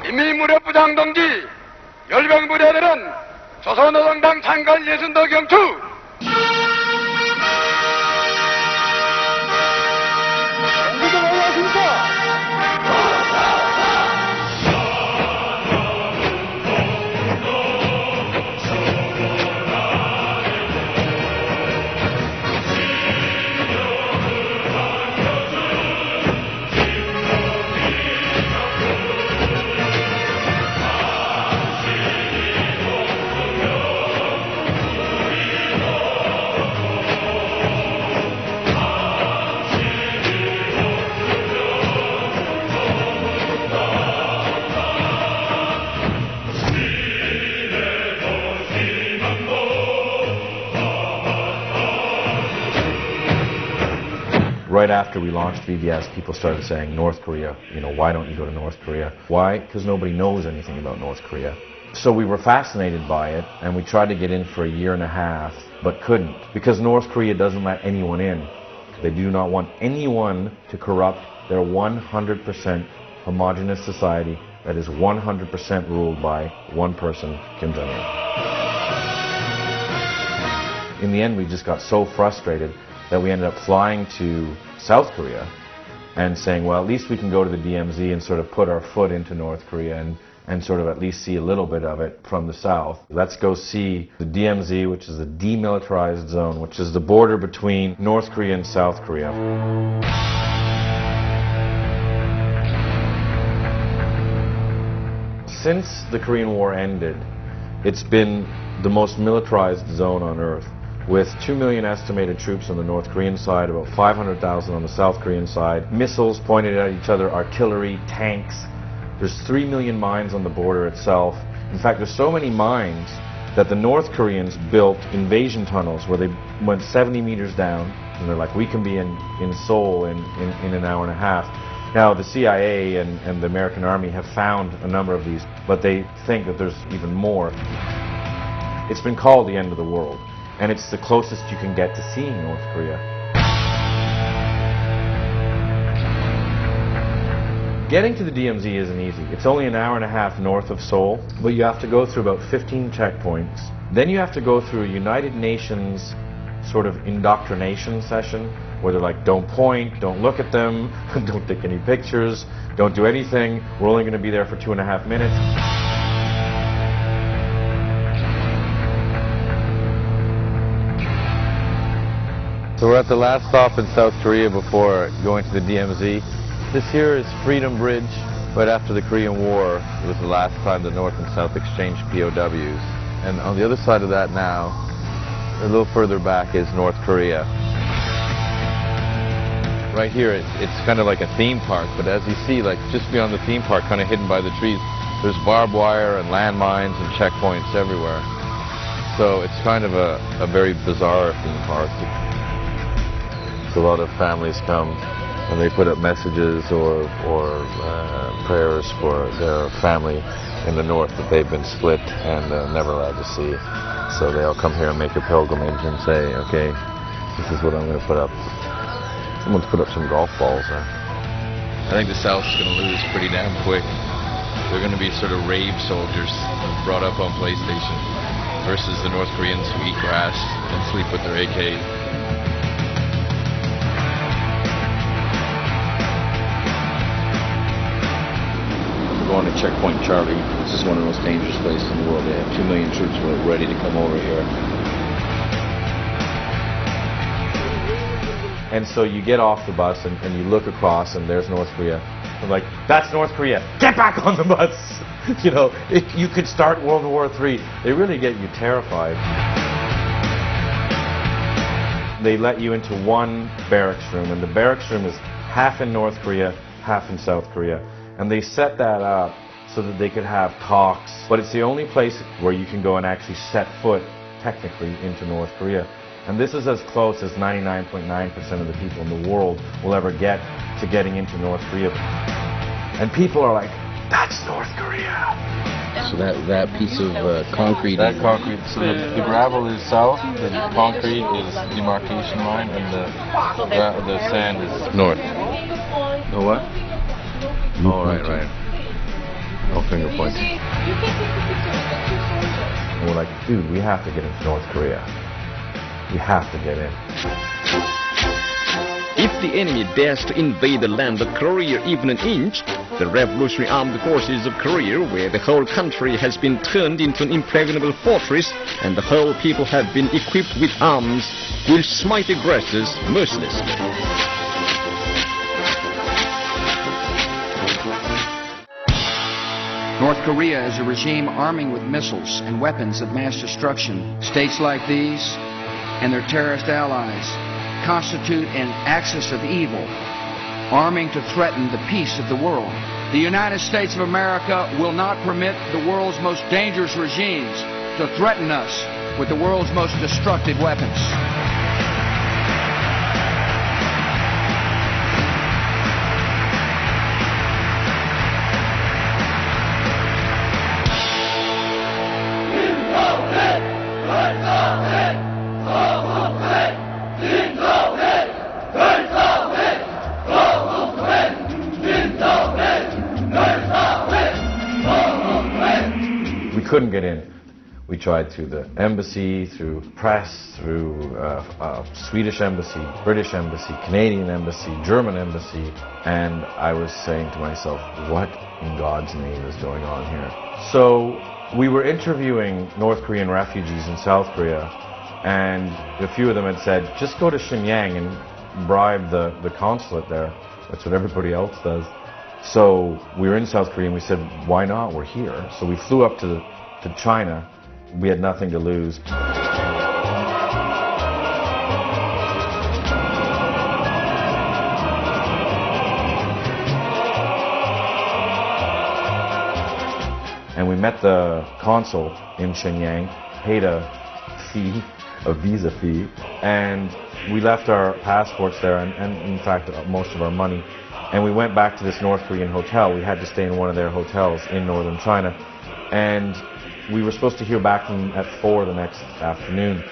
인민무력부장 동지, 열병부대들은 조선노동당 창건 60도 경추. Right after we launched VBS, people started saying, North Korea, why don't you go to North Korea? Why? Because nobody knows anything about North Korea. So we were fascinated by it, and we tried to get in for a year and a half, but couldn't, because North Korea doesn't let anyone in. They do not want anyone to corrupt their 100% homogenous society that is 100% ruled by one person, Kim Jong-un. In the end, we just got so frustrated that we ended up flying to South Korea and saying, well, at least we can go to the DMZ and sort of put our foot into North Korea and sort of at least see a little bit of it from the south. Let's go see the DMZ, which is the demilitarized zone, which is the border between North Korea and South Korea. Since the Korean War ended, it's been the most militarized zone on Earth, with 2 million estimated troops on the North Korean side, about 500,000 on the South Korean side, missiles pointed at each other, artillery, tanks. There's 3 million mines on the border itself. In fact, there's so many mines that the North Koreans built invasion tunnels where they went 70 meters down, and they're like, we can be in Seoul in an hour and a half. Now, the CIA and the American Army have found a number of these, but they think that there's even more. It's been called the end of the world. And it's the closest you can get to seeing North Korea. Getting to the DMZ isn't easy. It's only an hour and a half north of Seoul, but you have to go through about 15 checkpoints. Then you have to go through a United Nations sort of indoctrination session where they're like, don't point, don't look at them, don't take any pictures, don't do anything. We're only going to be there for 2.5 minutes. So we're at the last stop in South Korea before going to the DMZ. This here is Freedom Bridge. Right after the Korean War, it was the last time the North and South exchanged POWs. And on the other side of that now, a little further back, is North Korea. Right here, it's kind of like a theme park, but as you see, like just beyond the theme park, kind of hidden by the trees, there's barbed wire and landmines and checkpoints everywhere. So it's kind of a very bizarre theme park. A lot of families come and they put up messages or prayers for their family in the north that they've been split and never allowed to see. So they all come here and make a pilgrimage and say, okay, this is what I'm going to put up. Someone's put up some golf balls there. I think the South's going to lose pretty damn quick. They're going to be sort of rave soldiers brought up on PlayStation versus the North Koreans who eat grass and sleep with their AKs. Going to Checkpoint Charlie. This is one of the most dangerous places in the world. They have 2 million troops ready to come over here. And so you get off the bus and you look across and there's North Korea. I'm like, that's North Korea. Get back on the bus. You could start World War III. They really get you terrified. They let you into one barracks room, and the barracks room is half in North Korea, half in South Korea. And they set that up so that they could have talks. But it's the only place where you can go and actually set foot, technically, into North Korea. And this is as close as 99.9% of the people in the world will ever get to getting into North Korea. And people are like, that's North Korea. So that piece of concrete... That concrete, so the gravel is south, the concrete is demarcation line, and the sand is north. The what? Oh, right. finger pointing. And we're like, dude, we have to get into North Korea. We have to get in. If the enemy dares to invade the land of Korea even an inch, the Revolutionary Armed Forces of Korea, where the whole country has been turned into an impregnable fortress and the whole people have been equipped with arms, will smite aggressors mercilessly. North Korea is a regime arming with missiles and weapons of mass destruction. States like these and their terrorist allies constitute an axis of evil, arming to threaten the peace of the world. The United States of America will not permit the world's most dangerous regimes to threaten us with the world's most destructive weapons. We couldn't get in. We tried through the embassy, through press, through Swedish embassy, British embassy, Canadian embassy, German embassy, and I was saying to myself, what in God's name is going on here? So we were interviewing North Korean refugees in South Korea, and a few of them had said, just go to Shenyang and bribe the consulate there. That's what everybody else does. So we were in South Korea and we said, why not? We're here. So we flew up to China. We had nothing to lose. And we met the consul in Shenyang, paid a visa fee, and we left our passports there and in fact most of our money. And we went back to this North Korean hotel. We had to stay in one of their hotels in northern China. And we were supposed to hear back from them at 4 the next afternoon.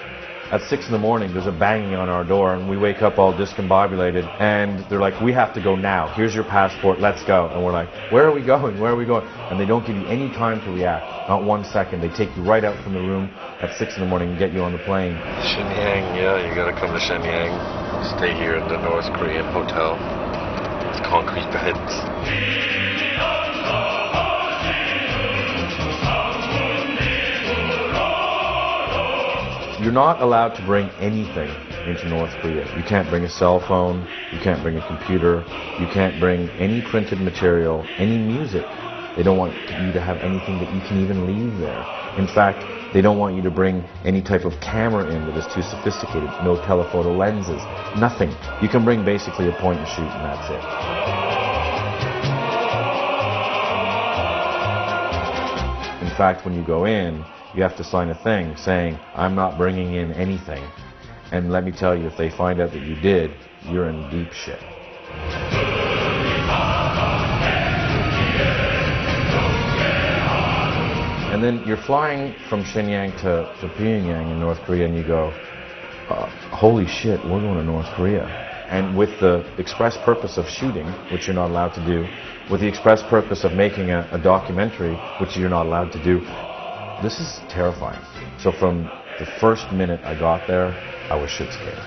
At 6 in the morning, there's a banging on our door, and we wake up all discombobulated, and they're like, we have to go now. Here's your passport, let's go. And we're like, where are we going? Where are we going? And they don't give you any time to react, not 1 second. They take you right out from the room at 6 in the morning and get you on the plane. Shenyang, yeah, you gotta come to Shenyang. Stay here in the North Korean hotel. It's concrete beds. You're not allowed to bring anything into North Korea. You can't bring a cell phone, you can't bring a computer, you can't bring any printed material, any music. They don't want you to have anything that you can even leave there. In fact, they don't want you to bring any type of camera in that is too sophisticated. No telephoto lenses, nothing. You can bring basically a point and shoot and that's it. In fact, when you go in, you have to sign a thing saying, I'm not bringing in anything. And let me tell you, if they find out that you did, you're in deep shit. And then you're flying from Shenyang to Pyongyang in North Korea and you go, holy shit, we're going to North Korea. And with the express purpose of shooting, which you're not allowed to do, with the express purpose of making a documentary, which you're not allowed to do, this is terrifying. So from the first minute I got there, I was shit scared.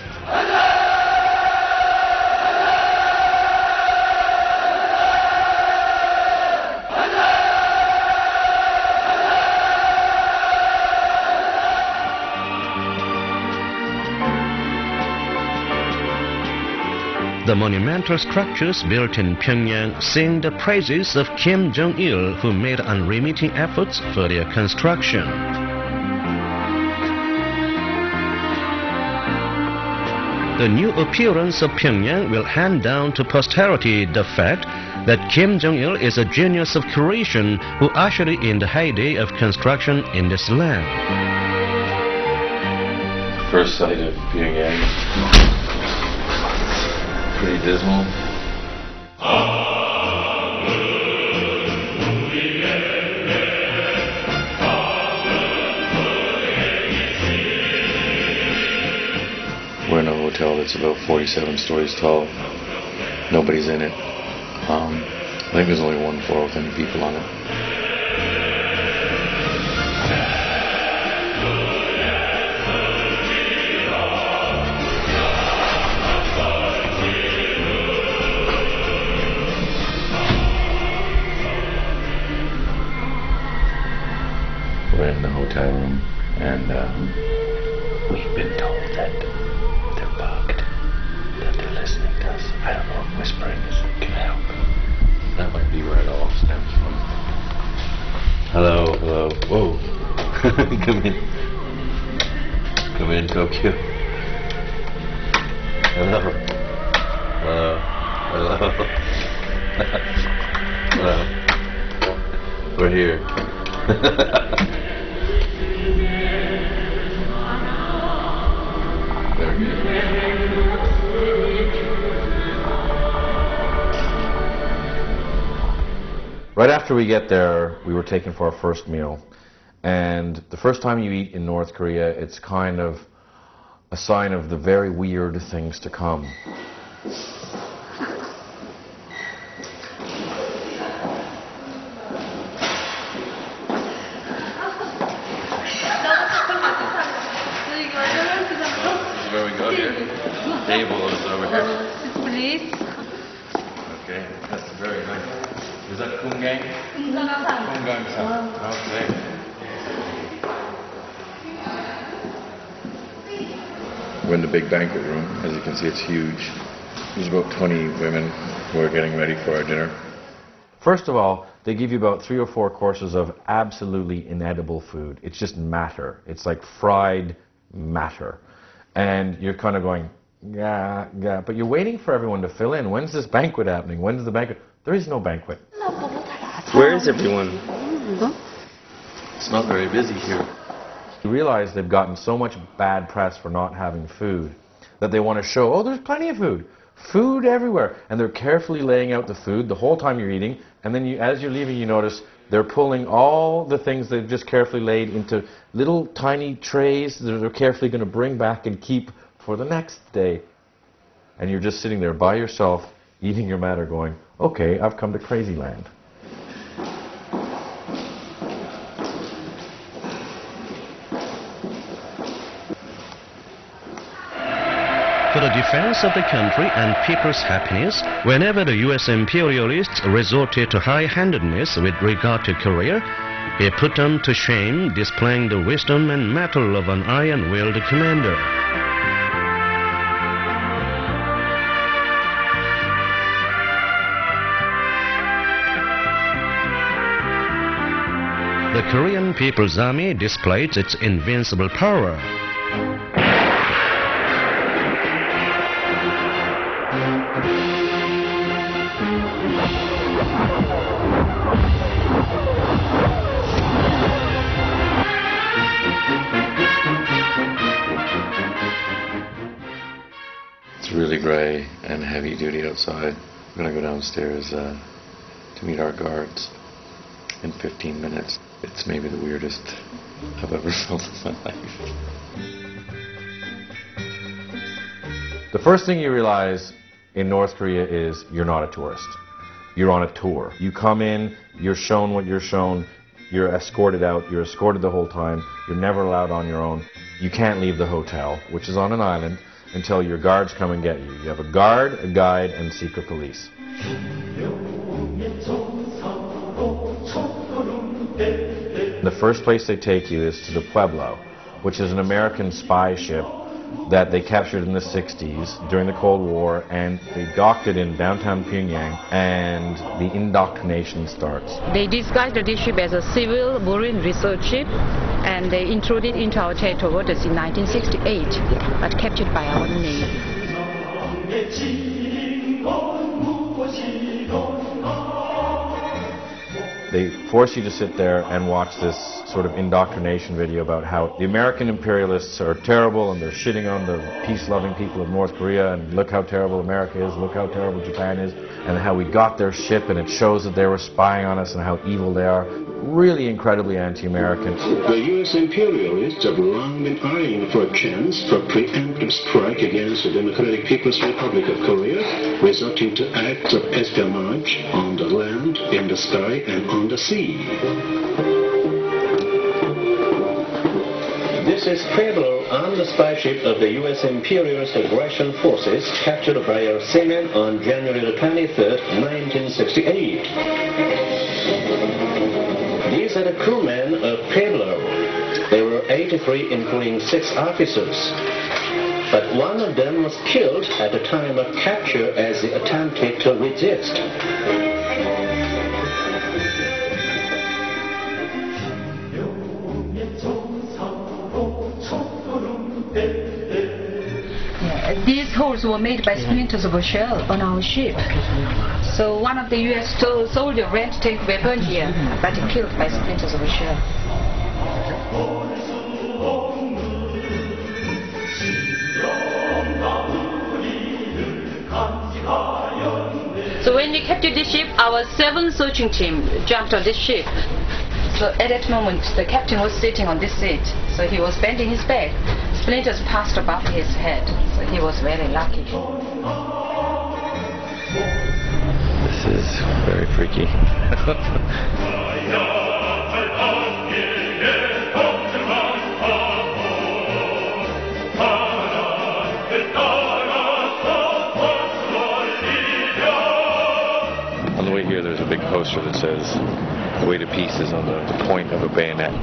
The monumental structures built in Pyongyang sing the praises of Kim Jong-il, who made unremitting efforts for their construction. The new appearance of Pyongyang will hand down to posterity the fact that Kim Jong-il is a genius of creation who ushered in the heyday of construction in this land. First sight of Pyongyang. Pretty dismal. We're in a hotel that's about 47 stories tall. Nobody's in it. I think there's only one floor with any people on it. Hello, hello. Whoa. Come in. Come in, Tokyo. Hello. Hello. Hello. Hello. We're here. Very good. Right after we get there, we were taken for our first meal. And the first time you eat in North Korea, it's kind of a sign of the very weird things to come. Where we go here? Table is over here. Please. Okay, that's very nice. Is that Kumgang? Kumgang-san. Okay. We're in the big banquet room. As you can see, it's huge. There's about 20 women who are getting ready for our dinner. First of all, they give you about 3 or 4 courses of absolutely inedible food. It's just matter. It's like fried matter. And you're kind of going, yeah, yeah, but you're waiting for everyone to fill in. When's this banquet happening? When's the banquet? There is no banquet. Where is everyone? It's not very busy here. You realize they've gotten so much bad press for not having food that they want to show, oh, there's plenty of food. Food everywhere. And they're carefully laying out the food the whole time you're eating. And then as you're leaving, you notice they're pulling all the things they've just carefully laid into little tiny trays that they're carefully going to bring back and keep for the next day. And you're just sitting there by yourself, eating your matter, going, okay, I've come to crazy land. For the defense of the country and people's happiness, whenever the U.S. imperialists resorted to high-handedness with regard to Korea, he put them to shame, displaying the wisdom and mettle of an iron-willed commander. The Korean People's Army displayed its invincible power. It's really gray and heavy duty outside. I'm going to go downstairs to meet our guards in 15 minutes. It's maybe the weirdest I've ever felt in my life. The first thing you realize in North Korea is you're not a tourist. You're on a tour. You come in, you're shown what you're shown, you're escorted out, you're escorted the whole time, you're never allowed on your own. You can't leave the hotel, which is on an island, until your guards come and get you. You have a guard, a guide, and secret police. The first place they take you is to the Pueblo, which is an American spy ship that they captured in the 60s during the Cold War, and they docked it in downtown Pyongyang, and the indoctrination starts. They disguised the ship as a civil marine research ship, and they intruded into our territory waters in 1968, but captured by our navy. They force you to sit there and watch this sort of indoctrination video about how the American imperialists are terrible and they're shitting on the peace-loving people of North Korea, and look how terrible America is, look how terrible Japan is, and how we got their ship and it shows that they were spying on us and how evil they are. Really incredibly anti-American. The U.S. imperialists have long been eyeing for a chance for a preemptive strike against the Democratic People's Republic of Korea, resorting to acts of espionage on the land, in the sky, and on the sea. This is Pueblo on the spy ship of the U.S. imperialist aggression forces captured by our seamen on January the 23rd, 1968. These are the crewmen of Pueblo. There were 83, including 6 officers. But one of them was killed at the time of capture as he attempted to resist. holes were made by splinters of a shell on our ship. So one of the U.S. soldiers ran to take the weapon here, but he killed by splinters of a shell. So when we captured the ship, our 7 searching team jumped on this ship. So at that moment, the captain was sitting on this seat. So he was bending his back. Splinters passed above his head. So he was very lucky. This is very freaky. On the way here, there's a big poster that says "Way to Peace" is on the point of a bayonet.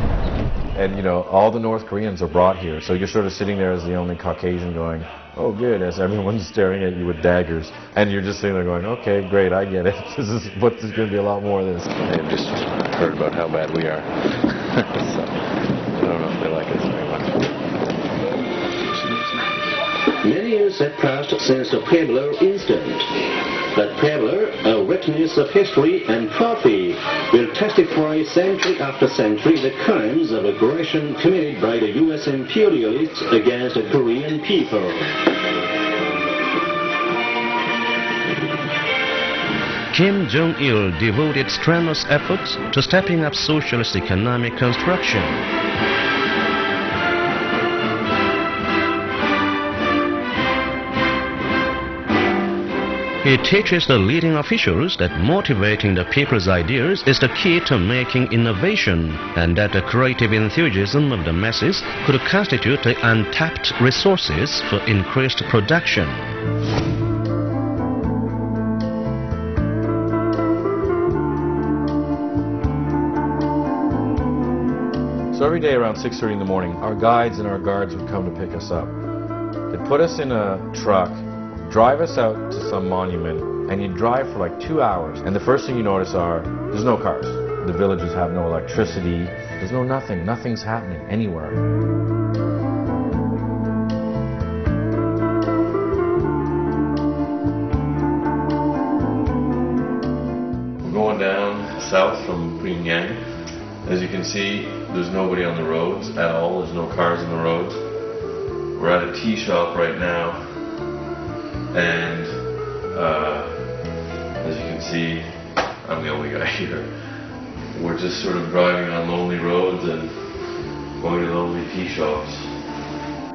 And, you know, all the North Koreans are brought here, so you're sort of sitting there as the only Caucasian going, oh, good, as everyone's staring at you with daggers. And you're just sitting there going, okay, great, I get it. There's going to be a lot more of this. They've just heard about how bad we are. So, I don't know if they like us very much. Many years have passed since the Pueblo incident. But Pueblo, a witness of history and prophecy, will testify century after century the crimes of aggression committed by the U.S. imperialists against the Korean people. Kim Jong-il devoted strenuous efforts to stepping up socialist economic construction. He teaches the leading officials that motivating the people's ideas is the key to making innovation, and that the creative enthusiasm of the masses could constitute the untapped resources for increased production. So every day around 6:30 in the morning, our guides and our guards would come to pick us up. They'd put us in a truck, drive us out to some monument, and you'd drive for like 2 hours. And the first thing you notice are, there's no cars. The villages have no electricity. There's no nothing. Nothing's happening anywhere. We're going down south from Pyongyang. As you can see, there's nobody on the roads at all. There's no cars on the roads. We're at a tea shop right now, and as you can see, I'm the only guy here. We're just sort of driving on lonely roads and going to lonely tea shops.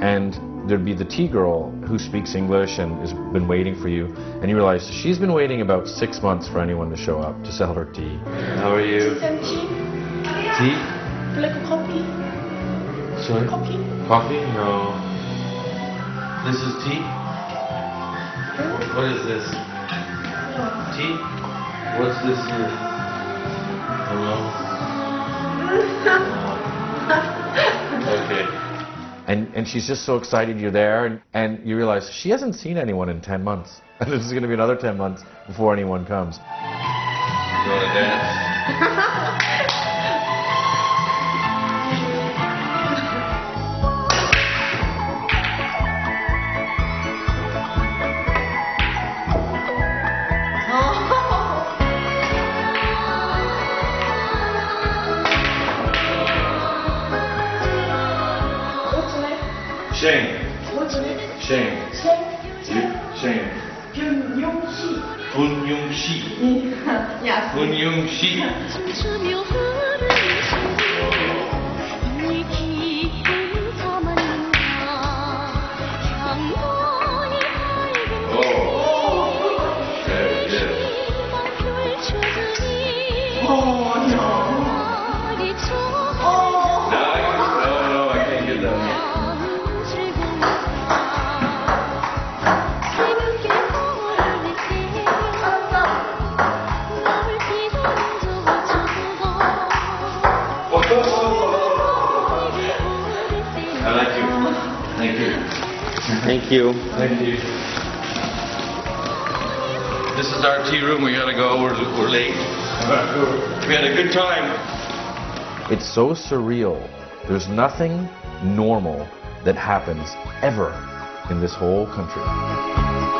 And there'd be the tea girl who speaks English and has been waiting for you, and you realize she's been waiting about 6 months for anyone to show up to sell her tea. How are you? Tea? Like a coffee. Sorry? Coffee. Coffee? No. This is tea? What is this? Tea? What's this here? Hello? Okay. And she's just so excited you're there, and you realize she hasn't seen anyone in 10 months. And this is going to be another 10 months before anyone comes. You want to dance? Shane. What's your name? Shane. Shane. Shane. Byung-Yong-Shi. Byung-Yong-Shi. Yes. Byung-Yong-Shi. Thank you. Thank you. This is our tea room. We gotta go. We're late. We had a good time. It's so surreal. There's nothing normal that happens ever in this whole country.